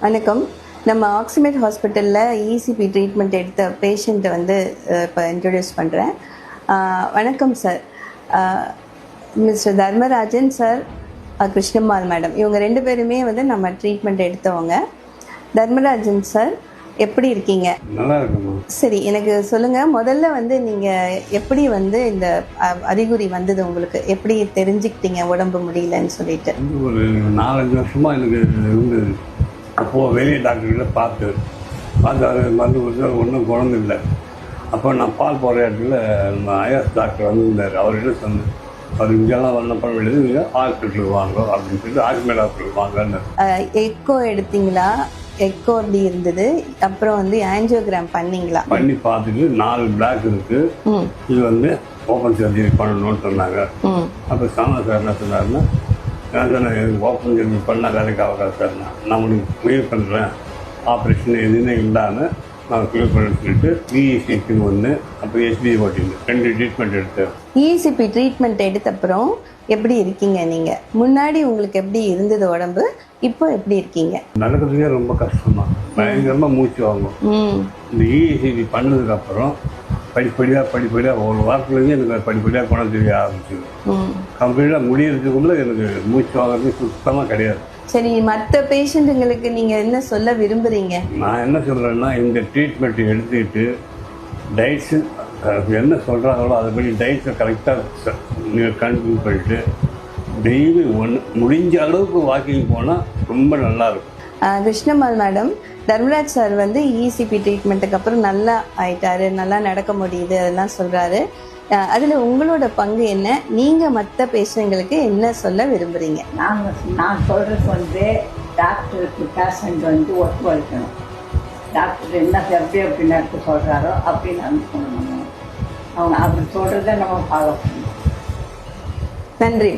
வணக்கம். நம்ம ஆக்சிமேட் ஹாஸ்பிட்டலில் இசிபி ட்ரீட்மெண்ட் எடுத்த பேஷண்ட்டை வந்து இப்போ இன்ட்ரடியூஸ் பண்ணுறேன். வணக்கம் sir. Mister Dharmarajan sir, Krishnammal madam, இவங்க 2 பேருமே வந்து நம்ம ட்ரீட்மெண்ட் எடுத்தவங்க. தர்மராஜன் சார், எப்படி இருக்கீங்க? நல்லா இருக்குமா. சரி, எனக்கு சொல்லுங்கள், முதல்ல வந்து நீங்கள் எப்படி வந்து இந்த அறிகுறி வந்தது, உங்களுக்கு எப்படி தெரிஞ்சுக்கிட்டீங்க உடம்பு முடியலன்னு சொல்லிட்டு? ஒரு 4-5 வருஷமாக எனக்கு இருந்தது. அப்போது வெளியே டாக்டர்கிட்ட பார்த்து அது மருந்து கொடுத்து ஒன்றும் குழந்தை இல்லை. அப்போ நான் பால் போகிற இடத்துல நம்ம ஐஎஸ் டாக்டர் வந்திருந்தார். அவர்கிட்ட சொன்னேன், அவர் இங்கெல்லாம் வரப்பட வேண்டியது, நீங்கள் ஹாஸ்பிட்டலுக்கு வாங்க அப்படின்னு சொல்லிட்டு ஆக்சிமேட் ஹாஸ்பிட்டலுக்கு வாங்கன்னு. எக்கோ எடுத்தீங்களா? எக்கோ அப்படி இருந்தது. அப்புறம் வந்து ஆஞ்சியோகிராம் பண்ணீங்களா? பண்ணி பார்த்துட்டு 4 பிளாக் இருக்குது, இது வந்து ஓப்பன் சர்ஜரி பண்ணணும்னு சொன்னாங்க. அப்போ சாமி சார் என்ன சொன்னார்னா, நான் சொன்னேன், எனக்கு ஓப்பன் சர்ஜரி பண்ணால் வேலைக்கு ஆகாது சார், நான் உனக்கு கிளியர் பண்ணுறேன், ஆப்ரேஷன் எதுவுமே இல்லாமல் நான் கிளியர் பண்ண சொல்லிட்டு இசிபின்னு ஒன்று, அப்புறம் எஸ்பி ஓட்டிங்க 2 ட்ரீட்மெண்ட் எடுத்தேன். இசிபி ட்ரீட்மெண்ட் எடுத்தப்புறம் எப்படி இருக்கீங்க நீங்கள்? முன்னாடி உங்களுக்கு எப்படி இருந்தது உடம்பு, இப்போ எப்படி இருக்கீங்க? நடக்கிறதுக்கே ரொம்ப கஷ்டமாக, பயங்கரமாக மூச்சு வாங்கும். இந்த இசிபி பண்ணதுக்கப்புறம் படிப்படியாக ஒரு வாரத்துலேருந்து எனக்கு படிப்படியாக குணம் தெரிய ஆரம்பிச்சிது. கம்ப்ளீட்டாக முடியறதுக்குள்ளே எனக்கு மூச்சு வாங்குறது சுத்தமாக கிடையாது. சரி, மற்ற பேஷண்ட்டுங்களுக்கு நீங்கள் என்ன சொல்ல விரும்புகிறீங்க? நான் என்ன சொல்கிறேன்னா, இந்த ட்ரீட்மெண்ட் எடுத்துக்கிட்டு டயட்ஸு என்ன சொல்கிறாங்களோ அதுபடி டயட்ஸை கரெக்டாக நீங்கள் கண்டினியூ பண்ணிவிட்டு டெய்லி முடிஞ்ச அளவுக்கு வாக்கிங் போனால் ரொம்ப நல்லாயிருக்கும். கிருஷ்ணம்மாள் மேடம், தர்மராஜ் சார் வந்து இசிபி ட்ரீட்மெண்ட்டுக்கு அப்புறம் நல்லா ஆயிட்டாரு, நல்லா நடக்க முடியுது, அதெல்லாம் சொல்கிறாரு. அதில் உங்களோட பங்கு என்ன? நீங்கள் மற்ற பேஷண்ட்களுக்கு என்ன சொல்ல விரும்புகிறீங்க? நான் சொல்கிறது வந்து, டாக்டருக்கு பேஷண்ட் வந்து ஒத்துழைக்கணும். டாக்டர் என்ன எப்படி நடக்க சொல்கிறாரோ அப்படி நடக்கணும். அவங்க அப்படி சொல்கிறத நம்ம ஃபாலோ பண்ணணும். நன்றி.